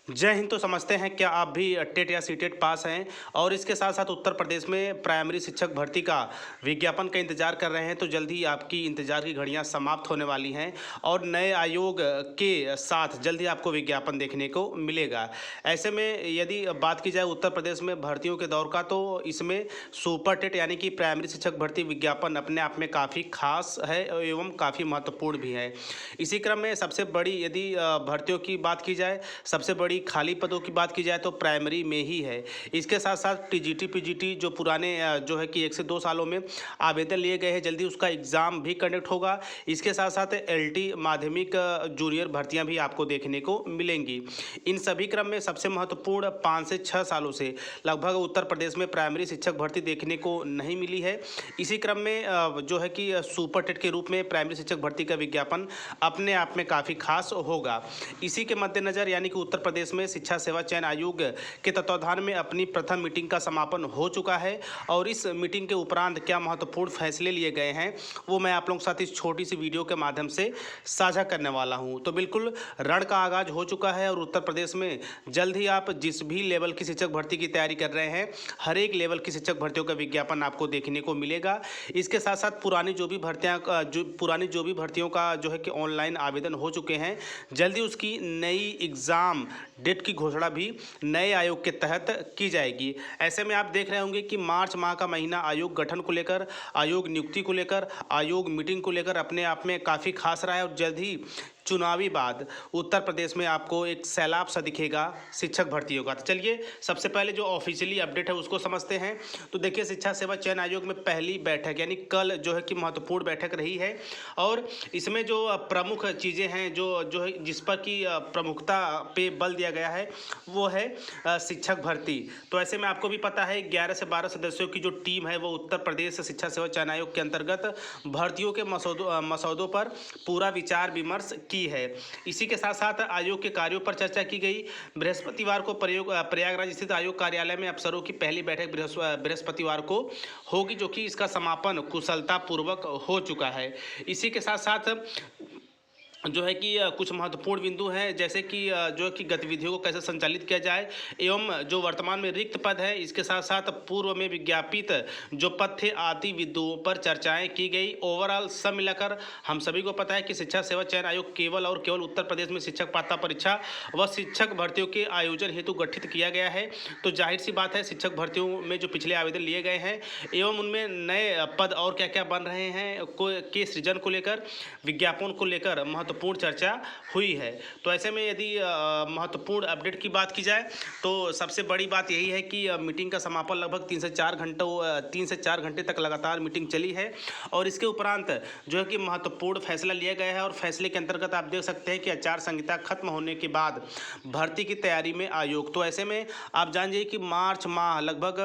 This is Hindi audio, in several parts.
जय हिंद। तो समझते हैं क्या आप भी टेट या सीटेट पास हैं और इसके साथ साथ उत्तर प्रदेश में प्राइमरी शिक्षक भर्ती का विज्ञापन का इंतजार कर रहे हैं, तो जल्द ही आपकी इंतजार की घड़ियां समाप्त होने वाली हैं और नए आयोग के साथ जल्द ही आपको विज्ञापन देखने को मिलेगा। ऐसे में यदि बात की जाए उत्तर प्रदेश में भर्तियों के दौर का, तो इसमें सुपर टेट यानी कि प्राइमरी शिक्षक भर्ती विज्ञापन अपने आप में काफ़ी खास है एवं काफ़ी महत्वपूर्ण भी है। इसी क्रम में सबसे बड़ी यदि भर्तियों की बात की जाए, सबसे बड़ी खाली पदों की बात की जाए तो प्राइमरी में ही है। इसके साथ साथ टीजीटी पीजीटी जो पुराने जो है कि 1 से 2 सालों में आवेदन लिए गए हैं, जल्दी उसका एग्ज़ाम भी कंडक्ट होगा। इसके साथ साथ एलटी माध्यमिक जूनियर भर्तियां भी आपको देखने को मिलेंगी। इन सभी क्रम में सबसे महत्वपूर्ण 5 से 6 सालों से लगभग उत्तर प्रदेश में प्राइमरी शिक्षक भर्ती देखने को नहीं मिली है। इसी क्रम में जो है कि सुपर टेट के रूप में प्राइमरी शिक्षक भर्ती का विज्ञापन अपने आप में काफ़ी खास होगा। इसी के मद्देनज़र यानी कि उत्तर प्रदेश में शिक्षा सेवा चयन आयोग के तत्वाधान में अपनी प्रथम मीटिंग का समापन हो चुका है और इस मीटिंग के उपरांत क्या महत्वपूर्ण फैसले लिए गए हैं वो मैं आप लोगों के साथ इस छोटी सी वीडियो के माध्यम से साझा करने वाला हूं। तो बिल्कुल रण का आगाज हो चुका है और उत्तर प्रदेश में जल्द ही आप जिस भी लेवल की शिक्षक भर्ती की तैयारी कर रहे हैं, हर एक लेवल की शिक्षक भर्तियों का विज्ञापन आपको देखने को मिलेगा। इसके साथ साथ पुरानी जो भी भर्तियों का जो है कि ऑनलाइन आवेदन हो चुके हैं, जल्दी उसकी नई एग्ज़ाम डेट की घोषणा भी नए आयोग के तहत की जाएगी। ऐसे में आप देख रहे होंगे कि मार्च माह का महीना आयोग गठन को लेकर, आयोग नियुक्ति को लेकर, आयोग मीटिंग को लेकर अपने आप में काफ़ी खास रहा है और जल्द ही चुनावी बाद उत्तर प्रदेश में आपको एक सैलाब सा दिखेगा शिक्षक भर्तियों का। तो चलिए सबसे पहले जो ऑफिशियली अपडेट है उसको समझते हैं। तो देखिए, शिक्षा सेवा चयन आयोग में पहली बैठक यानी कल जो है कि महत्वपूर्ण बैठक रही है और इसमें जो प्रमुख चीज़ें हैं जो है जिस पर कि प्रमुखता पे बल दिया गया है वो है शिक्षक भर्ती। तो ऐसे में आपको भी पता है 11 से 12 सदस्यों की जो टीम है वो उत्तर प्रदेश शिक्षा सेवा चयन आयोग के अंतर्गत भर्तियों के मसौदों पर पूरा विचार विमर्श की है। इसी के साथ साथ आयोग के कार्यों पर चर्चा की गई। बृहस्पतिवार को प्रयागराज स्थित आयोग कार्यालय में अफसरों की पहली बैठक बृहस्पतिवार को होगी, जो कि इसका समापन कुशलता पूर्वक हो चुका है। इसी के साथ साथ जो है कि कुछ महत्वपूर्ण बिंदु हैं, जैसे कि जो है कि गतिविधियों को कैसे संचालित किया जाए एवं जो वर्तमान में रिक्त पद है, इसके साथ साथ पूर्व में विज्ञापित जो पद थे आदि बिंदुओं पर चर्चाएं की गई। ओवरऑल सब मिलाकर हम सभी को पता है कि शिक्षा सेवा चयन आयोग केवल और केवल उत्तर प्रदेश में शिक्षक पात्रता परीक्षा व शिक्षक भर्तियों के आयोजन हेतु गठित किया गया है। तो जाहिर सी बात है, शिक्षक भर्तियों में जो पिछले आवेदन लिए गए हैं एवं उनमें नए पद और क्या क्या बन रहे हैं के सृजन को लेकर, विज्ञापन को लेकर महत्वपूर्ण चर्चा हुई है। तो ऐसे में यदि महत्वपूर्ण अपडेट की बात की जाए तो सबसे बड़ी बात यही है कि मीटिंग का समापन लगभग 3 से 4 घंटे तक लगातार मीटिंग चली है और इसके उपरांत जो है कि महत्वपूर्ण फैसला लिया गया है और फैसले के अंतर्गत आप देख सकते हैं कि आचार संहिता खत्म होने के बाद भर्ती की तैयारी में आयोग। तो ऐसे में आप जान जाइए कि मार्च माह लगभग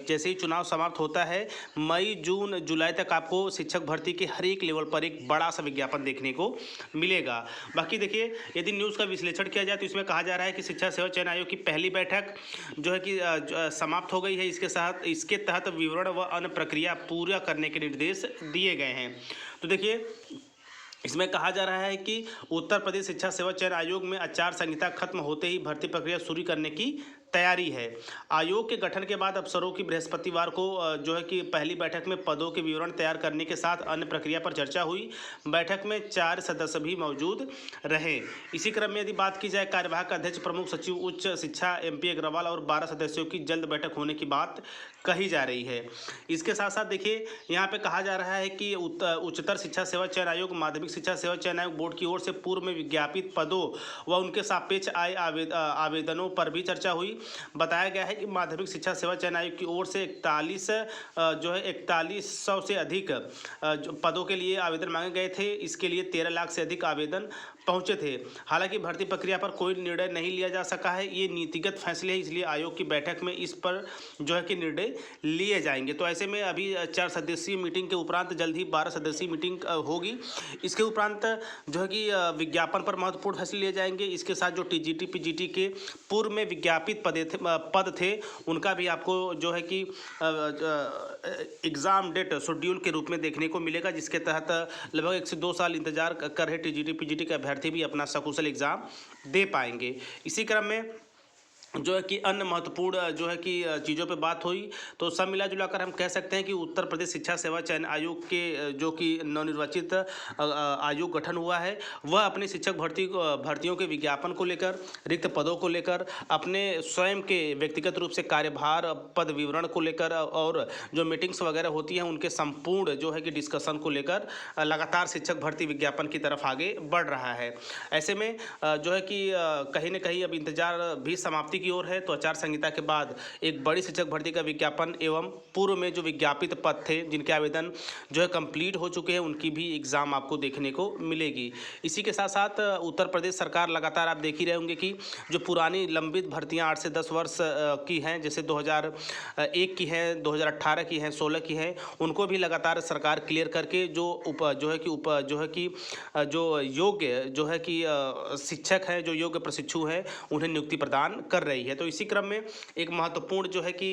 जैसे ही चुनाव समाप्त होता है, मई जून जुलाई तक आपको शिक्षक भर्ती के हर एक लेवल पर एक बड़ा सा विज्ञापन देखने को मिलेगा। बाकी देखिए, यदि न्यूज़ का विश्लेषण किया जाए तो इसमें कहा जा रहा है कि शिक्षा सेवा चयन आयोग की पहली बैठक जो है कि समाप्त हो गई है। इसके तहत विवरण व अन्य प्रक्रिया पूरा करने के निर्देश दिए गए हैं। तो देखिए, इसमें कहा जा रहा है कि उत्तर प्रदेश शिक्षा सेवा चयन आयोग में आचार संहिता खत्म होते ही भर्ती प्रक्रिया शुरू करने की तैयारी है। आयोग के गठन के बाद अफसरों की बृहस्पतिवार को जो है कि पहली बैठक में पदों के विवरण तैयार करने के साथ अन्य प्रक्रिया पर चर्चा हुई। बैठक में 4 सदस्य भी मौजूद रहे। इसी क्रम में यदि बात की जाए, कार्यवाहक अध्यक्ष प्रमुख सचिव उच्च शिक्षा MP अग्रवाल और 12 सदस्यों की जल्द बैठक होने की बात कही जा रही है। इसके साथ साथ देखिए, यहाँ पे कहा जा रहा है कि उच्चतर शिक्षा सेवा चयन आयोग, माध्यमिक शिक्षा सेवा चयन आयोग बोर्ड की ओर से पूर्व में विज्ञापित पदों व उनके सापेक्ष आए आवेदनों पर भी चर्चा हुई। बताया गया है कि माध्यमिक शिक्षा सेवा चयन आयोग की ओर से 4100 से अधिक पदों के लिए आवेदन मांगे गए थे। इसके लिए 13 लाख से अधिक आवेदन पहुंचे थे। हालांकि भर्ती प्रक्रिया पर कोई निर्णय नहीं लिया जा सका है। ये नीतिगत फैसले हैं, इसलिए आयोग की बैठक में इस पर जो है कि निर्णय लिए जाएंगे। तो ऐसे में अभी 4 सदस्यीय मीटिंग के उपरांत जल्द ही 12 सदस्यीय मीटिंग होगी। इसके उपरांत जो है कि विज्ञापन पर महत्वपूर्ण फैसले लिए जाएंगे। इसके साथ जो टीजीटी पीजीटी के पूर्व में विज्ञापित पद थे उनका भी आपको जो है कि एग्ज़ाम डेट शेड्यूल के रूप में देखने को मिलेगा, जिसके तहत लगभग 1 से 2 साल इंतजार कर रहे टीजीटी पीजीटी के अभ्यर्थी विद्यार्थी भी अपना सकुशल एग्ज़ाम दे पाएंगे। इसी क्रम में जो है कि अन्य महत्वपूर्ण जो है कि चीज़ों पे बात हुई, तो सब मिला जुलाकर हम कह सकते हैं कि उत्तर प्रदेश शिक्षा सेवा चयन आयोग के जो कि नवनिर्वाचित आयोग गठन हुआ है, वह अपनी शिक्षक भर्तियों के विज्ञापन को लेकर, रिक्त पदों को लेकर, अपने स्वयं के व्यक्तिगत रूप से कार्यभार, पद विवरण को लेकर और जो मीटिंग्स वगैरह होती हैं उनके संपूर्ण जो है कि डिस्कशन को लेकर लगातार शिक्षक भर्ती विज्ञापन की तरफ आगे बढ़ रहा है। ऐसे में जो है कि कहीं ना कहीं अब इंतजार भी समाप्ति की ओर है। तो आचार संहिता के बाद एक बड़ी शिक्षक भर्ती का विज्ञापन एवं पूर्व में जो विज्ञापित पद थे जिनके आवेदन जो है कंप्लीट हो चुके हैं, उनकी भी एग्जाम आपको देखने को मिलेगी। इसी के साथ साथ उत्तर प्रदेश सरकार लगातार आप देख ही रहे होंगे कि जो पुरानी लंबित भर्तियां 8 से 10 वर्ष की हैं, जैसे 2001 की हैं, 2018 की हैं, 16 की हैं, उनको भी लगातार सरकार क्लियर करके जो योग्य जो है कि शिक्षक हैं, जो योग्य प्रशिक्षु हैं, उन्हें नियुक्ति प्रदान कर रही है। तो इसी क्रम में एक महत्वपूर्ण जो है कि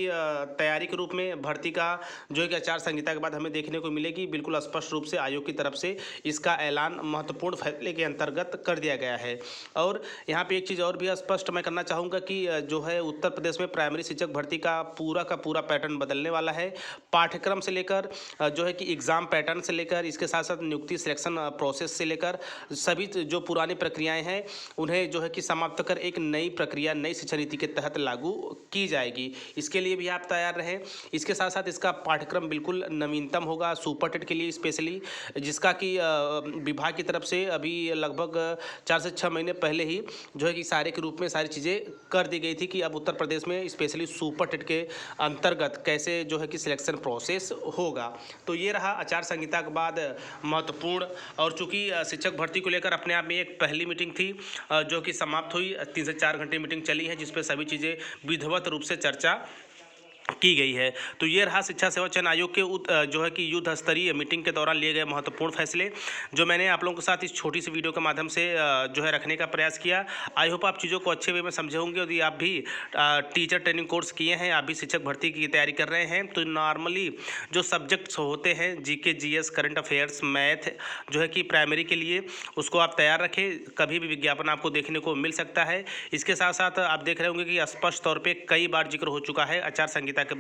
तैयारी के रूप में भर्ती का जो है कि आचार संहिता के बाद हमें देखने को मिलेगी। बिल्कुल स्पष्ट रूप से आयोग की तरफ से इसका ऐलान महत्वपूर्ण फैसले के अंतर्गत कर दिया गया है। और यहाँ पे एक चीज़ और भी स्पष्ट मैं करना चाहूँगा कि जो है उत्तर प्रदेश में प्राइमरी शिक्षक भर्ती का पूरा पैटर्न बदलने वाला है। पाठ्यक्रम से लेकर जो है कि एग्ज़ाम पैटर्न से लेकर, इसके साथ साथ नियुक्ति सिलेक्शन प्रोसेस से लेकर सभी जो पुरानी प्रक्रियाएँ हैं उन्हें जो है कि समाप्त कर एक नई प्रक्रिया, नई शिक्षा नीति के तहत लागू की जाएगी। इसके लिए भी आप तैयार रहें। इसके साथ साथ इसका पाठ्यक्रम बिल्कुल नवीनतम होगा सुपर टेट के लिए स्पेशली, जिसका कि विभाग की तरफ से अभी लगभग 4 से 6 महीने पहले ही जो है कि सारे के रूप में सारी चीज़ें कर दी गई थी कि अब उत्तर प्रदेश में स्पेशली सुपर टेट के अंतर्गत कैसे जो है कि सिलेक्शन प्रोसेस होगा। तो ये रहा आचार संहिता के बाद महत्वपूर्ण। और चूँकि शिक्षक भर्ती को लेकर अपने आप में एक पहली मीटिंग थी जो कि समाप्त हुई, 3 से 4 घंटे मीटिंग चली है, जिस पे सभी चीज़ें विधिवत रूप से चर्चा की गई है। तो ये रहा शिक्षा सेवा चयन आयोग के जो है कि युद्ध स्तरीय मीटिंग के दौरान लिए गए महत्वपूर्ण फैसले, जो मैंने आप लोगों के साथ इस छोटी सी वीडियो के माध्यम से जो है रखने का प्रयास किया। आई होप आप चीज़ों को अच्छे वे में समझे होंगे। यदि आप भी टीचर ट्रेनिंग कोर्स किए हैं, आप भी शिक्षक भर्ती की तैयारी कर रहे हैं, तो नॉर्मली जो सब्जेक्ट्स होते हैं GK, GS, current affairs, math जो है कि प्राइमरी के लिए, उसको आप तैयार रखें। कभी भी विज्ञापन आपको देखने को मिल सकता है। इसके साथ साथ आप देख रहे होंगे कि स्पष्ट तौर पर कई बार जिक्र हो चुका है आचार संहिता के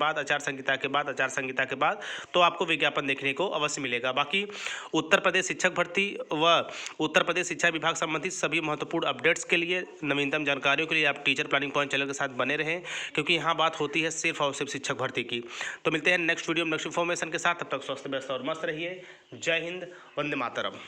बाद तो आपको विज्ञापन देखने को अवश्य मिलेगा। बाकी उत्तर प्रदेश शिक्षक भर्ती व उत्तर प्रदेश शिक्षा विभाग संबंधित सभी महत्वपूर्ण अपडेट्स के लिए, नवीनतम जानकारियों के लिए आप टीचर प्लानिंग पॉइंट चैनल के साथ बने रहें, क्योंकि यहाँ बात होती है सिर्फ और सिर्फ शिक्षक भर्ती की। तो मिलते हैं नेक्स्ट वीडियो में नेक्स्ट इन्फॉर्मेशन के साथ। तब तक स्वस्थ, व्यस्त और मस्त रहिए। जय हिंद, वंदे मातरम।